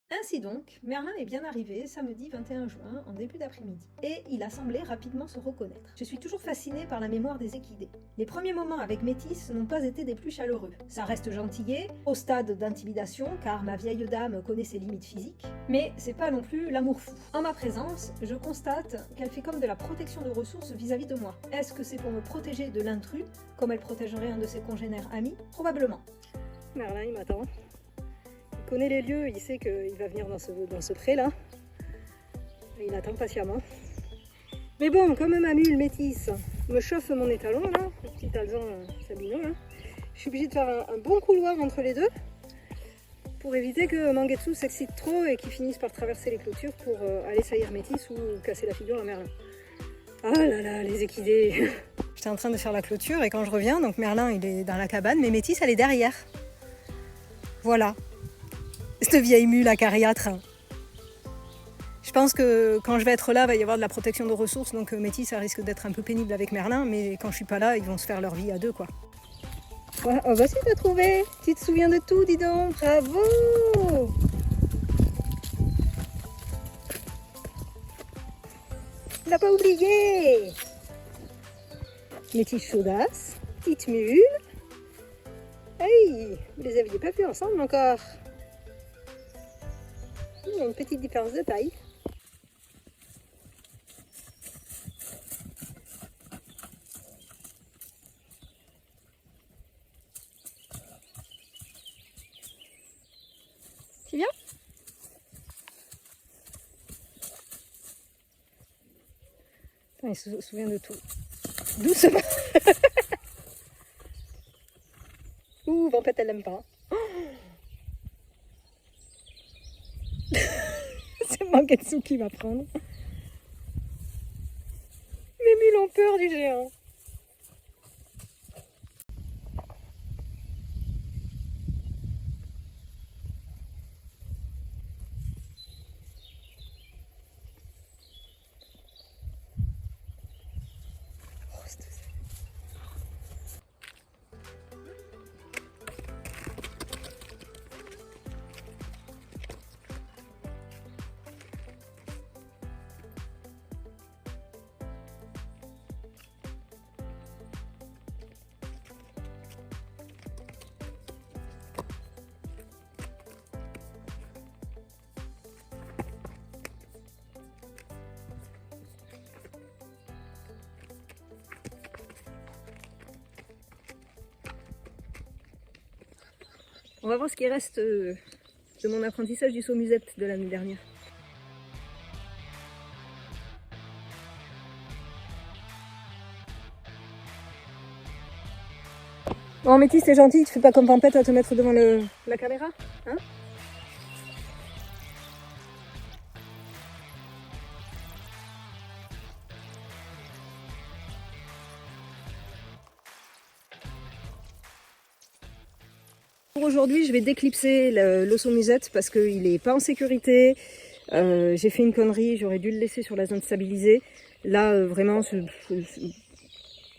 Ainsi donc, Merlin est bien arrivé samedi 21 juin en début d'après-midi, et il a semblé rapidement se reconnaître. Je suis toujours fascinée par la mémoire des équidés. Les premiers moments avec Métis n'ont pas été des plus chaleureux. Ça reste gentillé, au stade d'intimidation, car ma vieille dame connaît ses limites physiques, mais c'est pas non plus l'amour fou. En ma présence, je constate qu'elle fait comme de la protection de ressources vis-à-vis de moi. Est-ce que c'est pour me protéger de l'intrus, comme elle protégerait un de ses congénères amis? Probablement. Merlin, il m'attend. Il connaît les lieux, il sait qu'il va venir dans ce pré là. Il attend patiemment. Mais bon, comme ma mule Métis me chauffe mon étalon là, le petit alzan Sabino là, je suis obligée de faire un bon couloir entre les deux pour éviter que Mangetsu s'excite trop et qu'il finisse par traverser les clôtures pour aller saillir Métis ou casser la figure à Merlin. Ah là là, les équidés. J'étais en train de faire la clôture et quand je reviens, donc Merlin il est dans la cabane, mais Métis elle est derrière. Voilà. Cette vieille mule acariâtre. Je pense que quand je vais être là, il va y avoir de la protection de ressources, donc Métis, ça risque d'être un peu pénible avec Merlin, mais quand je suis pas là, ils vont se faire leur vie à deux, quoi. Ouais, oh, voici, tu as trouvé. Tu te souviens de tout, dis donc. Bravo. Tu l'as pas oublié. Métis chaudasse, petite mule. Hey, vous les aviez pas vus ensemble encore. Il y a une petite différence de taille. Tu viens? Putain, il se souvient de tout. Doucement. Ouh, Vampette, elle l'aime pas. C'est Mangetsu qui va prendre. Mes mules ont peur du géant. On va voir ce qui reste de mon apprentissage du saut musette de l'année dernière. Bon, Métis, t'es gentil, tu fais pas comme Vampette à te mettre devant la caméra, hein? Pour aujourd'hui, je vais déclipser l'osso musette parce qu'il n'est pas en sécurité. J'ai fait une connerie, j'aurais dû le laisser sur la zone stabilisée. Là, vraiment,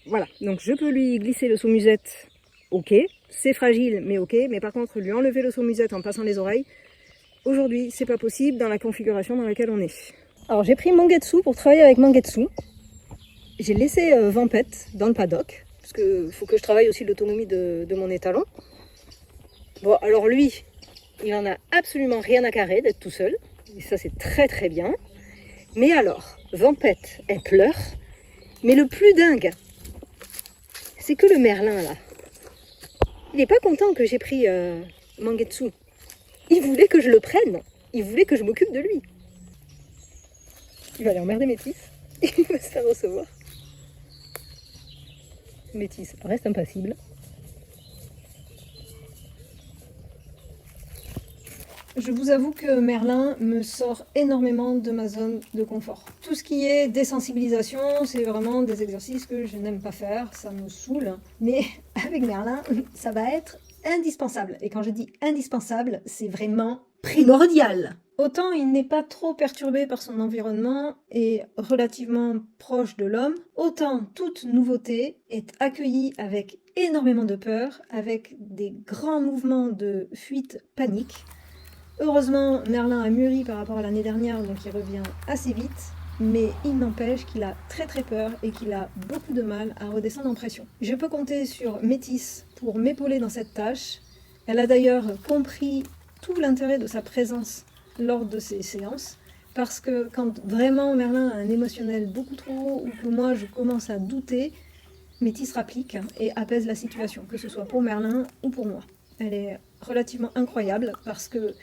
voilà. Donc je peux lui glisser l'osso musette, ok. C'est fragile, mais ok. Mais par contre, lui enlever l'osso musette en passant les oreilles, aujourd'hui, c'est pas possible dans la configuration dans laquelle on est. Alors j'ai pris Mangetsu pour travailler avec Mangetsu. J'ai laissé Vampette dans le paddock, parce qu'il faut que je travaille aussi l'autonomie de mon étalon. Bon, alors lui, il en a absolument rien à carrer d'être tout seul. Et ça, c'est très très bien. Mais alors, Vampette, elle pleure. Mais le plus dingue, c'est que le Merlin, là, il n'est pas content que j'ai pris Mangetsu. Il voulait que je le prenne. Il voulait que je m'occupe de lui. Il va aller emmerder Métis. Il va se faire recevoir. Métis reste impassible. Je vous avoue que Merlin me sort énormément de ma zone de confort. Tout ce qui est désensibilisation, c'est vraiment des exercices que je n'aime pas faire, ça me saoule. Mais avec Merlin, ça va être indispensable. Et quand je dis indispensable, c'est vraiment primordial. Autant il n'est pas trop perturbé par son environnement et relativement proche de l'homme, autant toute nouveauté est accueillie avec énormément de peur, avec des grands mouvements de fuite panique. Heureusement, Merlin a mûri par rapport à l'année dernière, donc il revient assez vite, mais il n'empêche qu'il a très peur et qu'il a beaucoup de mal à redescendre en pression. Je peux compter sur Métis pour m'épauler dans cette tâche. Elle a d'ailleurs compris tout l'intérêt de sa présence lors de ces séances, parce que quand vraiment Merlin a un émotionnel beaucoup trop haut ou que moi je commence à douter, Métis rapplique et apaise la situation, que ce soit pour Merlin ou pour moi. Elle est relativement incroyable parce que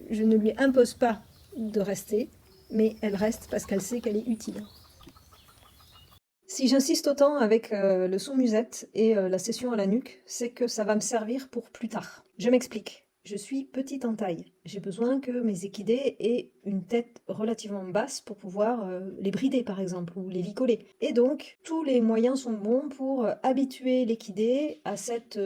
je ne lui impose pas de rester, mais elle reste parce qu'elle sait qu'elle est utile. Si j'insiste autant avec le son musette et la session à la nuque, c'est que ça va me servir pour plus tard. Je m'explique. Je suis petite en taille. J'ai besoin que mes équidés aient une tête relativement basse pour pouvoir les brider par exemple ou les licoler. Et donc tous les moyens sont bons pour habituer l'équidé à cette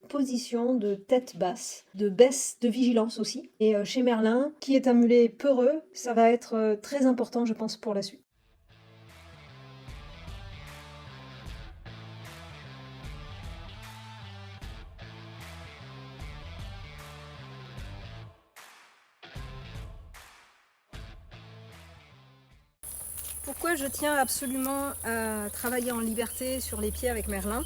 position de tête basse, de baisse de vigilance aussi. Et chez Merlin, qui est un mulet peureux, ça va être très important je pense pour la suite. Pourquoi je tiens absolument à travailler en liberté sur les pieds avec Merlin?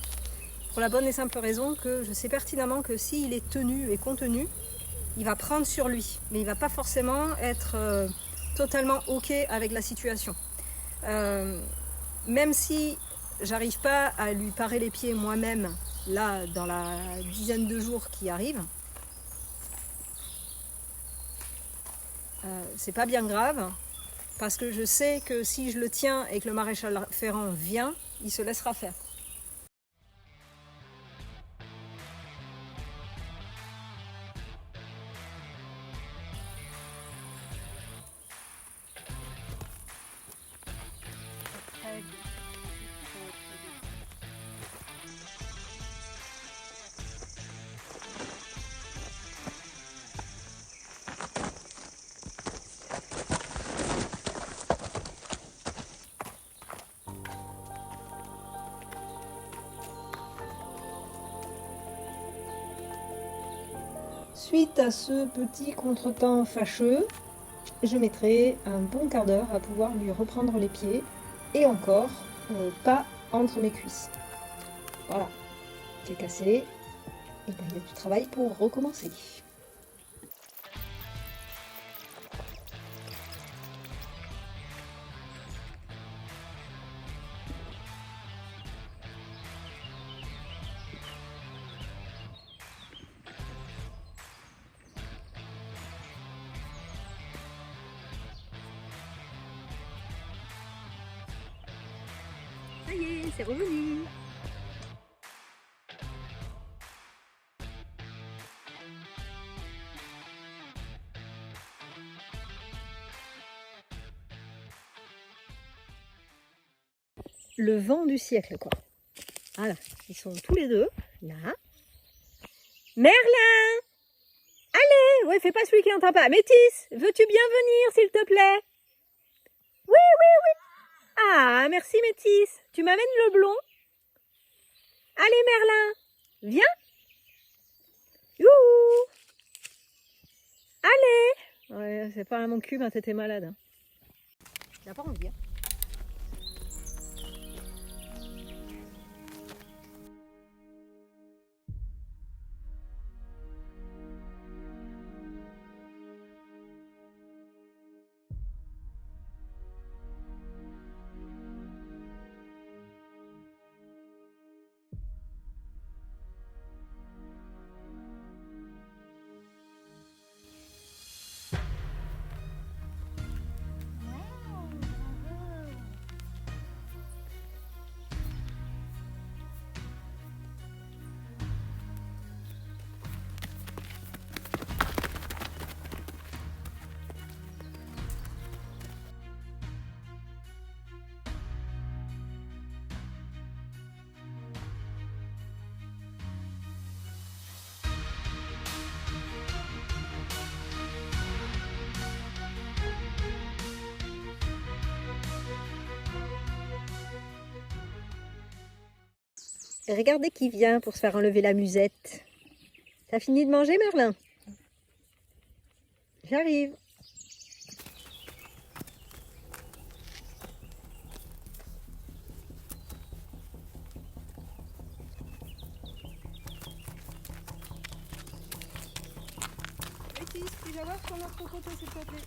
Pour la bonne et simple raison que je sais pertinemment que s'il est tenu et contenu, il va prendre sur lui, mais il ne va pas forcément être totalement OK avec la situation. Même si j'arrive pas à lui parer les pieds moi-même, là, dans la dizaine de jours qui arrivent, c'est pas bien grave, parce que je sais que si je le tiens et que le maréchal Ferrand vient, il se laissera faire. Suite à ce petit contretemps fâcheux, je mettrai un bon quart d'heure à pouvoir lui reprendre les pieds, et encore, pas entre mes cuisses. Voilà, c'est cassé, et ben, il y a du travail pour recommencer. Ça y est, c'est revenu. Le vent du siècle, quoi. Voilà, ils sont tous les deux, là. Merlin! Allez! Ouais, fais pas celui qui n'entend pas. Métis, veux-tu bien venir, s'il te plaît? Oui, oui, oui. Ah, merci, Métis. Tu m'amènes le blond? Allez, Merlin, viens. Youhou! Allez! Ouais, c'est pas à mon cul, hein, t'étais malade. Hein. Il n'a pas envie. Hein. Regardez qui vient pour se faire enlever la musette. T'as fini de manger, Merlin? J'arrive. Métis, puis-je avoir sur notre côté s'il te plaît?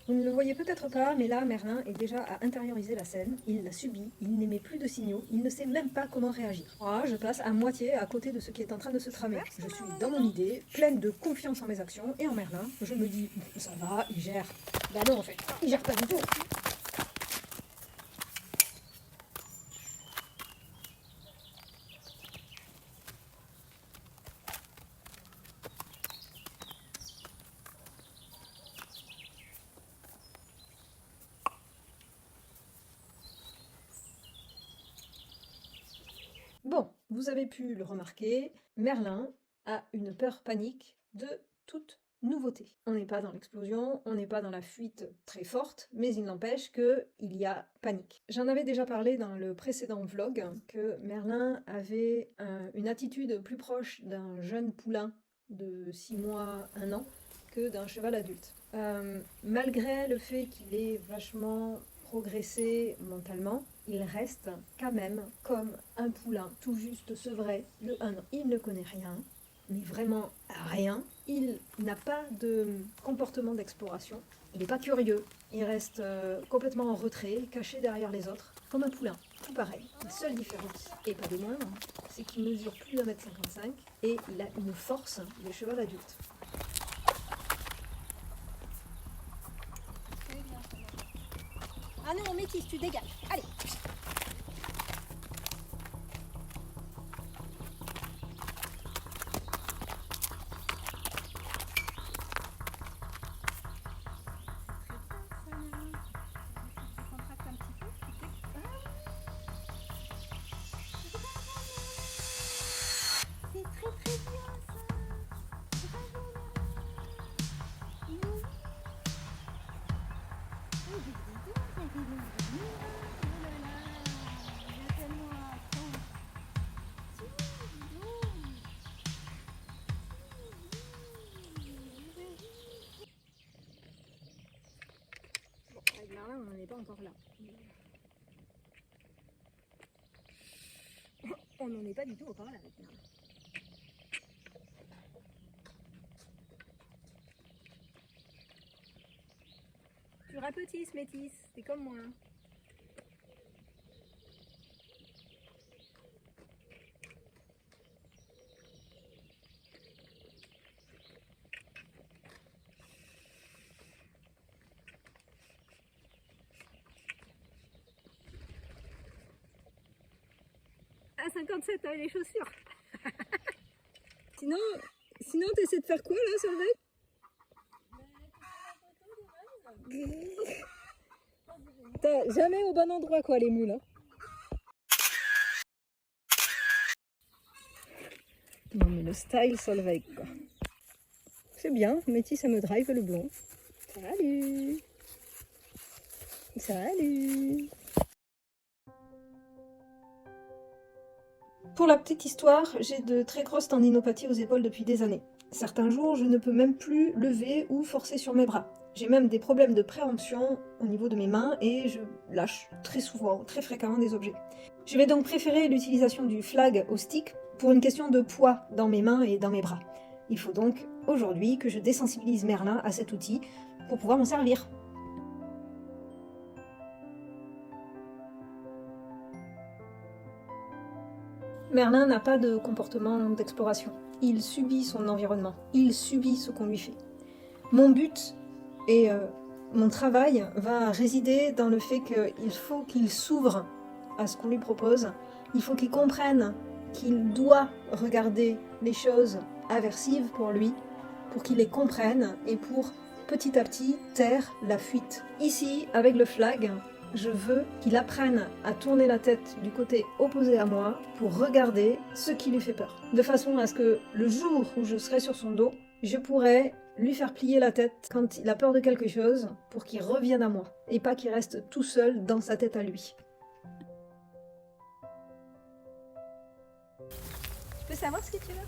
Vous ne le voyez peut-être pas, mais là, Merlin est déjà à intérioriser la scène. Il l'a subi, il n'émet plus de signaux, il ne sait même pas comment réagir. Moi, je passe à moitié à côté de ce qui est en train de se tramer. Je suis dans mon idée, pleine de confiance en mes actions, et en Merlin, je me dis, ça va, il gère. Bah non, en fait, il gère pas du tout. Bon, vous avez pu le remarquer, Merlin a une peur panique de toute nouveauté. On n'est pas dans l'explosion, on n'est pas dans la fuite très forte, mais il n'empêche qu'il y a panique. J'en avais déjà parlé dans le précédent vlog, que Merlin avait une attitude plus proche d'un jeune poulain de 6 mois, 1 an, que d'un cheval adulte. Malgré le fait qu'il ait vachement progressé mentalement, il reste quand même comme un poulain tout juste sevré de 1 an. Il ne connaît rien, mais vraiment rien. Il n'a pas de comportement d'exploration. Il n'est pas curieux. Il reste complètement en retrait, caché derrière les autres, comme un poulain. Tout pareil. La seule différence, et pas des moindres, c'est qu'il mesure plus d'1,55 m et il a une force de cheval adulte. Ah non, Métis, tu dégages. Allez. C'est très très bien ça. Bravo Merlin. Oh, dis donc, ça fait long. Oh là là, il y a tellement à apprendre. Si, dis donc. Bon, avec Merlin, on n'en est pas encore là. On n'en est pas du tout encore là avec Merlin. Tu rapetisses, Métis, c'est comme moi. À 57 avec les chaussures. Sinon t'essaies de faire quoi là, Solveig? T'as jamais au bon endroit quoi les moules. Hein. Non mais le style Solveig quoi. C'est bien, Métis ça me drive le blond. Salut. Salut. Pour la petite histoire, j'ai de très grosses tendinopathies aux épaules depuis des années. Certains jours, je ne peux même plus lever ou forcer sur mes bras. J'ai même des problèmes de préhension au niveau de mes mains et je lâche très souvent, très fréquemment des objets. Je vais donc préférer l'utilisation du flag au stick pour une question de poids dans mes mains et dans mes bras. Il faut donc aujourd'hui que je désensibilise Merlin à cet outil pour pouvoir m'en servir. Merlin n'a pas de comportement d'exploration. Il subit son environnement. Il subit ce qu'on lui fait. Mon but est mon travail va résider dans le fait qu'il faut qu'il s'ouvre à ce qu'on lui propose, il faut qu'il comprenne qu'il doit regarder les choses aversives pour lui, pour qu'il les comprenne et pour petit à petit taire la fuite. Ici, avec le flag, je veux qu'il apprenne à tourner la tête du côté opposé à moi pour regarder ce qui lui fait peur. De façon à ce que le jour où je serai sur son dos, je pourrai lui faire plier la tête quand il a peur de quelque chose pour qu'il revienne à moi et pas qu'il reste tout seul dans sa tête à lui. Je peux savoir ce que tu veux?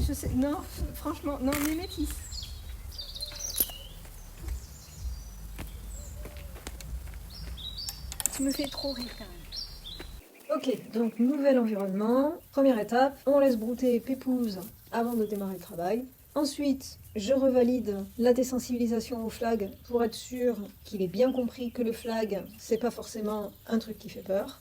Je sais, non, franchement, non, mais métis. Tu me fais trop rire quand même. Ok, donc nouvel environnement. Première étape, on laisse brouter Pépouze avant de démarrer le travail. Ensuite, je revalide la désensibilisation au flag pour être sûr qu'il ait bien compris que le flag, c'est pas forcément un truc qui fait peur.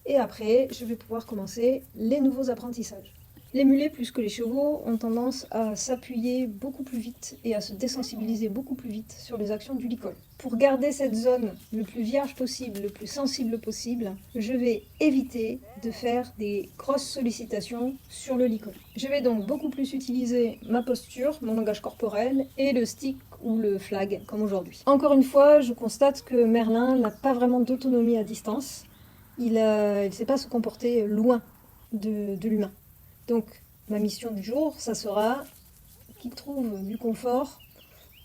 Et après, je vais pouvoir commencer les nouveaux apprentissages. Les mulets, plus que les chevaux, ont tendance à s'appuyer beaucoup plus vite et à se désensibiliser beaucoup plus vite sur les actions du licol. Pour garder cette zone le plus vierge possible, le plus sensible possible, je vais éviter de faire des grosses sollicitations sur le licol. Je vais donc beaucoup plus utiliser ma posture, mon langage corporel et le stick ou le flag, comme aujourd'hui. Encore une fois, je constate que Merlin n'a pas vraiment d'autonomie à distance. Il ne sait pas se comporter loin de l'humain. Donc, ma mission du jour, ça sera qu'il trouve du confort,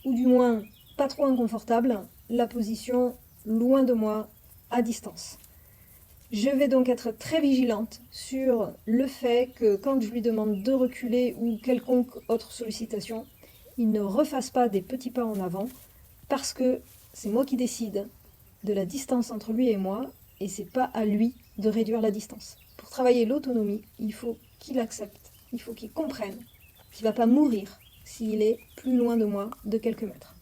ou du moins pas trop inconfortable, la position loin de moi, à distance. Je vais donc être très vigilante sur le fait que quand je lui demande de reculer ou quelconque autre sollicitation, il ne refasse pas des petits pas en avant, parce que c'est moi qui décide de la distance entre lui et moi, et c'est pas à lui de réduire la distance. Pour travailler l'autonomie, il faut qu'il accepte, il faut qu'il comprenne qu'il ne va pas mourir s'il est plus loin de moi de quelques mètres.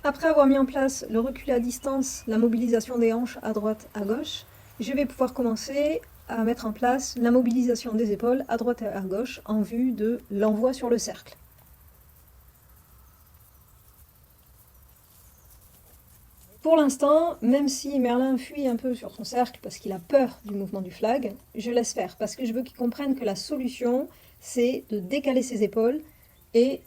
Après avoir mis en place le recul à distance, la mobilisation des hanches à droite, à gauche, je vais pouvoir commencer à mettre en place la mobilisation des épaules à droite et à gauche en vue de l'envoi sur le cercle. Pour l'instant, même si Merlin fuit un peu sur son cercle parce qu'il a peur du mouvement du flag, je laisse faire parce que je veux qu'il comprenne que la solution, c'est de décaler ses épaules et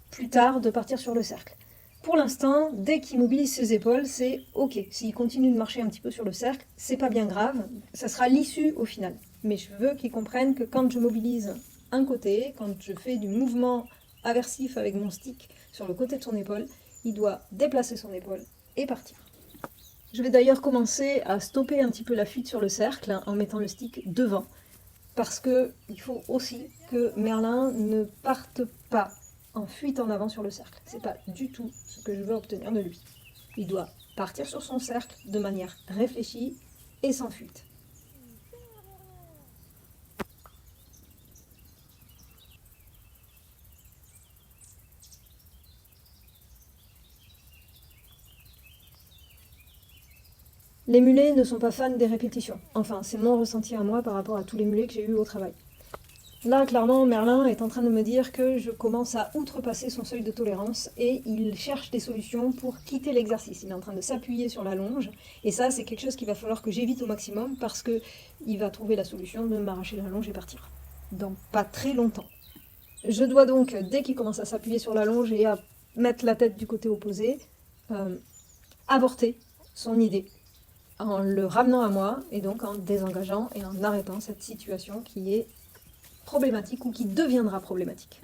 plus tard de partir sur le cercle. Pour l'instant, dès qu'il mobilise ses épaules, c'est ok. S'il continue de marcher un petit peu sur le cercle, c'est pas bien grave, ça sera l'issue au final. Mais je veux qu'il comprenne que quand je mobilise un côté, quand je fais du mouvement aversif avec mon stick sur le côté de son épaule, il doit déplacer son épaule et partir. Je vais d'ailleurs commencer à stopper un petit peu la fuite sur le cercle en mettant le stick devant. Parce qu'il faut aussi que Merlin ne parte pas en fuite en avant sur le cercle. C'est pas du tout ce que je veux obtenir de lui. Il doit partir sur son cercle de manière réfléchie et sans fuite. Les mulets ne sont pas fans des répétitions. Enfin, c'est mon ressenti à moi par rapport à tous les mulets que j'ai eus au travail. Là, clairement, Merlin est en train de me dire que je commence à outrepasser son seuil de tolérance et il cherche des solutions pour quitter l'exercice. Il est en train de s'appuyer sur la longe et ça, c'est quelque chose qu'il va falloir que j'évite au maximum parce qu'il va trouver la solution de m'arracher la longe et partir. Dans pas très longtemps. Je dois donc, dès qu'il commence à s'appuyer sur la longe et à mettre la tête du côté opposé, avorter son idée en le ramenant à moi et donc en désengageant et en arrêtant cette situation qui est problématique ou qui deviendra problématique.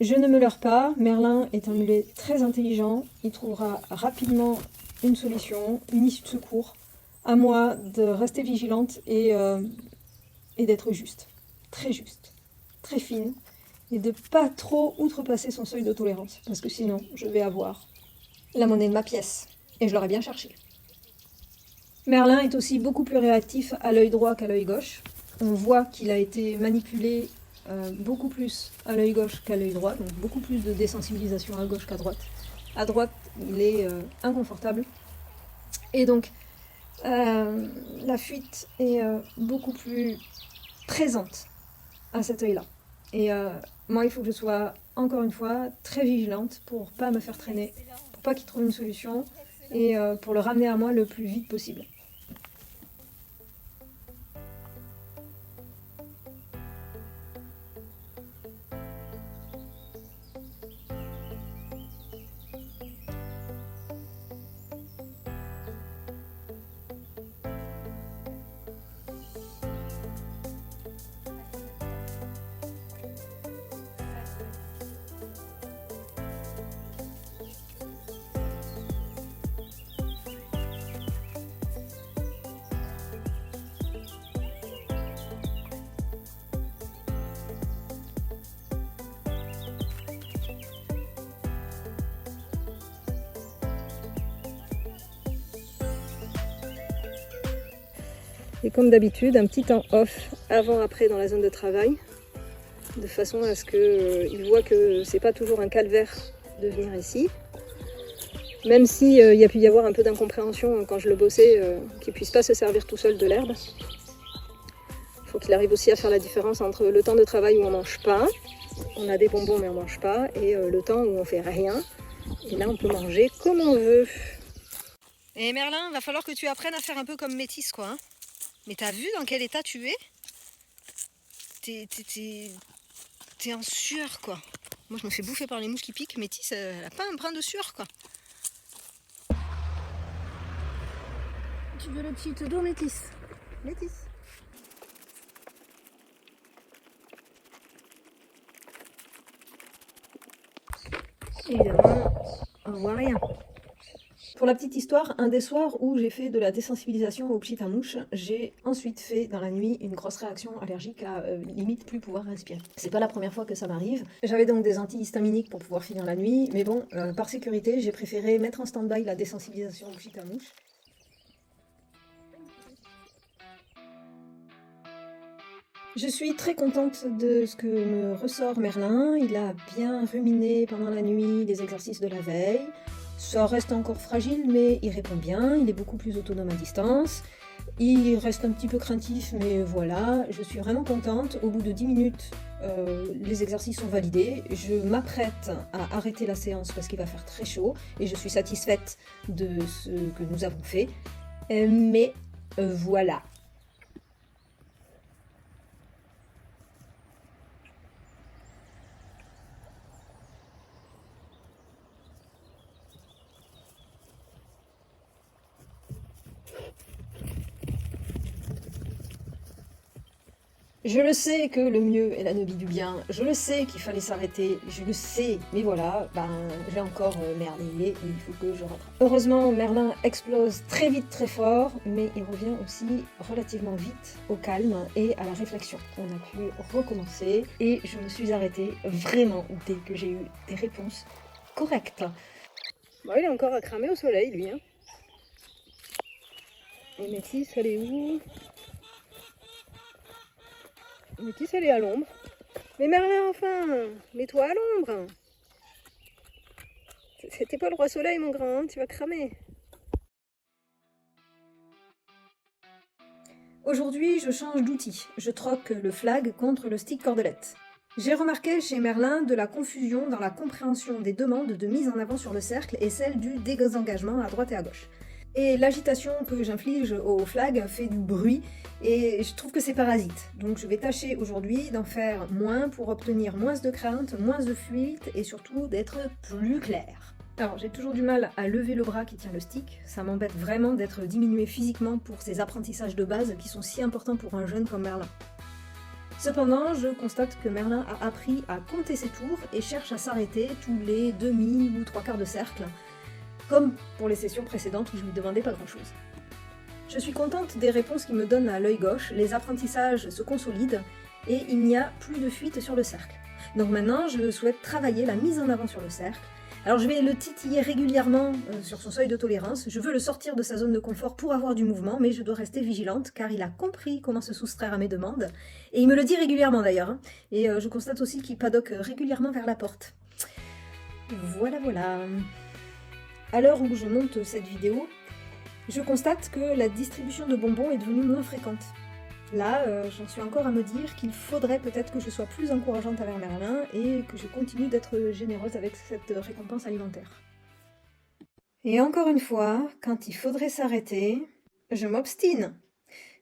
Je ne me leurre pas, Merlin est un mulet très intelligent, il trouvera rapidement une solution, une issue de secours. À moi de rester vigilante et d'être juste, très fine, et de pas trop outrepasser son seuil de tolérance, parce que sinon je vais avoir la monnaie de ma pièce, et je l'aurais bien cherché. Merlin est aussi beaucoup plus réactif à l'œil droit qu'à l'œil gauche. On voit qu'il a été manipulé beaucoup plus à l'œil gauche qu'à l'œil droit, donc beaucoup plus de désensibilisation à gauche qu'à droite. À droite, il est inconfortable. Et donc, La fuite est beaucoup plus présente à cet œil-là. Et moi, il faut que je sois, encore une fois, très vigilante pour pas me faire traîner, pour pas qu'il trouve une solution et pour le ramener à moi le plus vite possible. Et comme d'habitude, un petit temps off avant-après dans la zone de travail, de façon à ce qu'il voit que c'est pas toujours un calvaire de venir ici. Même si il y a pu y avoir un peu d'incompréhension quand je le bossais, qu'il puisse pas se servir tout seul de l'herbe. Il faut qu'il arrive aussi à faire la différence entre le temps de travail où on mange pas, on a des bonbons mais on mange pas, et le temps où on fait rien. Et là on peut manger comme on veut. Et Merlin, va falloir que tu apprennes à faire un peu comme Métis, quoi. Hein. Mais t'as vu dans quel état tu es? T'es en sueur, quoi. Moi, je me fais bouffer par les mouches qui piquent. Métis, elle a pas un brin de sueur, quoi. Tu veux le petit d'eau, Métis? Métis. Évidemment, on voit rien. Pour la petite histoire, un des soirs où j'ai fait de la désensibilisation aux petites à mouches, j'ai ensuite fait dans la nuit une grosse réaction allergique à limite plus pouvoir respirer. C'est pas la première fois que ça m'arrive. J'avais donc des antihistaminiques pour pouvoir finir la nuit, mais bon, par sécurité, j'ai préféré mettre en stand-by la désensibilisation aux petites à mouches. Je suis très contente de ce que me ressort Merlin. Il a bien ruminé pendant la nuit les exercices de la veille. Ça reste encore fragile, mais il répond bien, il est beaucoup plus autonome à distance. Il reste un petit peu craintif, mais voilà, je suis vraiment contente. Au bout de 10 minutes, les exercices sont validés. Je m'apprête à arrêter la séance parce qu'il va faire très chaud et je suis satisfaite de ce que nous avons fait. Mais voilà. Je le sais que le mieux est la nobie du bien, je le sais qu'il fallait s'arrêter, je le sais, mais voilà, j'ai encore merdé et il faut que je rattrape. Heureusement, Merlin explose très vite, très fort, mais il revient aussi relativement vite au calme et à la réflexion. On a pu recommencer et je me suis arrêtée vraiment dès que j'ai eu des réponses correctes. Bon, il est encore à cramer au soleil, lui. Hein. Et Métis, elle est où? Métis, elle est à l'ombre. Mais Merlin, enfin, mets-toi à l'ombre. C'était pas le roi soleil, mon grand, hein, tu vas cramer. Aujourd'hui, je change d'outil. Je troque le flag contre le stick cordelette. J'ai remarqué chez Merlin de la confusion dans la compréhension des demandes de mise en avant sur le cercle et celle du désengagement à droite et à gauche. Et l'agitation que j'inflige au flag fait du bruit et je trouve que c'est parasite. Donc je vais tâcher aujourd'hui d'en faire moins pour obtenir moins de crainte, moins de fuite et surtout d'être plus clair. Alors j'ai toujours du mal à lever le bras qui tient le stick, ça m'embête vraiment d'être diminué physiquement pour ces apprentissages de base qui sont si importants pour un jeune comme Merlin. Cependant, je constate que Merlin a appris à compter ses tours et cherche à s'arrêter tous les demi ou trois quarts de cercle, comme pour les sessions précédentes où je lui demandais pas grand-chose. Je suis contente des réponses qu'il me donne à l'œil gauche, les apprentissages se consolident et il n'y a plus de fuite sur le cercle. Donc maintenant, je souhaite travailler la mise en avant sur le cercle. Alors je vais le titiller régulièrement sur son seuil de tolérance, je veux le sortir de sa zone de confort pour avoir du mouvement, mais je dois rester vigilante car il a compris comment se soustraire à mes demandes, et il me le dit régulièrement d'ailleurs, hein. Et je constate aussi qu'il paddock régulièrement vers la porte. Voilà. À l'heure où je monte cette vidéo, Je constate que la distribution de bonbons est devenue moins fréquente. Là, j'en suis encore à me dire qu'il faudrait peut-être que je sois plus encourageante envers Merlin et que je continue d'être généreuse avec cette récompense alimentaire. Et encore une fois, quand il faudrait s'arrêter, je m'obstine.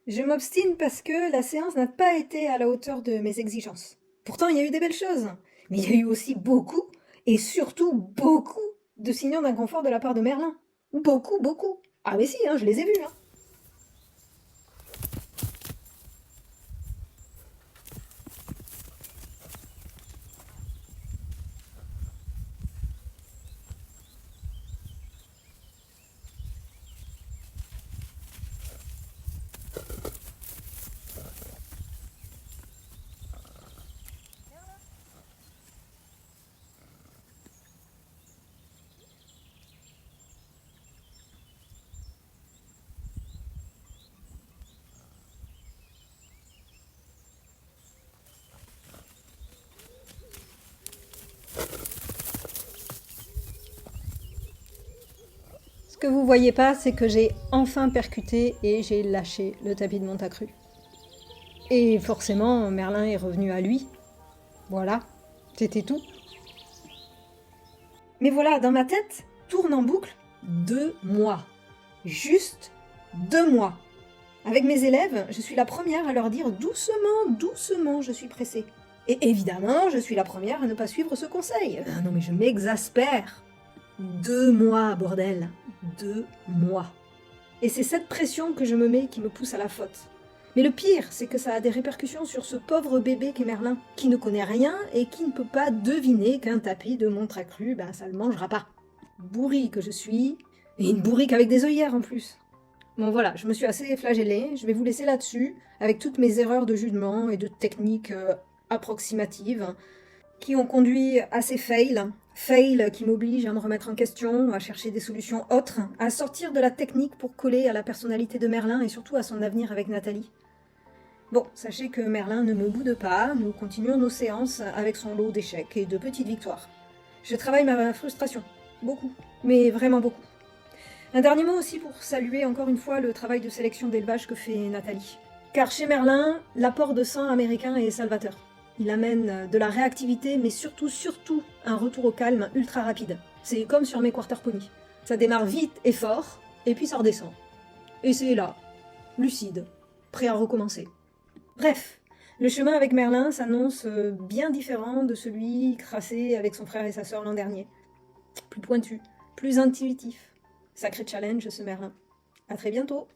Je m'obstine parce que la séance n'a pas été à la hauteur de mes exigences. Pourtant, il y a eu des belles choses, mais il y a eu aussi beaucoup, et surtout beaucoup, de signaux d'inconfort de la part de Merlin. Beaucoup, beaucoup. Ah mais si, je les ai vus. Ce que vous voyez pas, c'est que j'ai enfin percuté et j'ai lâché le tapis de Montacru. Et forcément, Merlin est revenu à lui. Voilà, c'était tout. Mais voilà, dans ma tête, tourne en boucle 2 mois. Juste 2 mois. Avec mes élèves, je suis la première à leur dire doucement, doucement, je suis pressée. Et évidemment, je suis la première à ne pas suivre ce conseil. Non mais je m'exaspère. 2 mois, bordel. 2 mois. Et c'est cette pression que je me mets qui me pousse à la faute. Mais le pire, c'est que ça a des répercussions sur ce pauvre bébé qu'est Merlin, qui ne connaît rien et qui ne peut pas deviner qu'un tapis de Montacru, ça le mangera pas. Bourrie que je suis, et une bourrique avec des œillères en plus. Bon voilà, je me suis assez flagellée, je vais vous laisser là-dessus, avec toutes mes erreurs de jugement et de techniques approximatives, qui ont conduit à ces fails qui m'obligent à me remettre en question, à chercher des solutions autres, à sortir de la technique pour coller à la personnalité de Merlin et surtout à son avenir avec Nathalie. Bon, sachez que Merlin ne me boude pas, nous continuons nos séances avec son lot d'échecs et de petites victoires. Je travaille ma frustration, beaucoup, mais vraiment beaucoup. Un dernier mot aussi pour saluer encore une fois le travail de sélection d'élevage que fait Nathalie. Car chez Merlin, l'apport de sang américain est salvateur. Il amène de la réactivité, mais surtout, un retour au calme ultra rapide. C'est comme sur mes quarter pony. Ça démarre vite et fort, et puis ça redescend. Et c'est là, lucide, prêt à recommencer. Bref, le chemin avec Merlin s'annonce bien différent de celui tracé avec son frère et sa sœur l'an dernier. Plus pointu, plus intuitif. Sacré challenge ce Merlin. À très bientôt.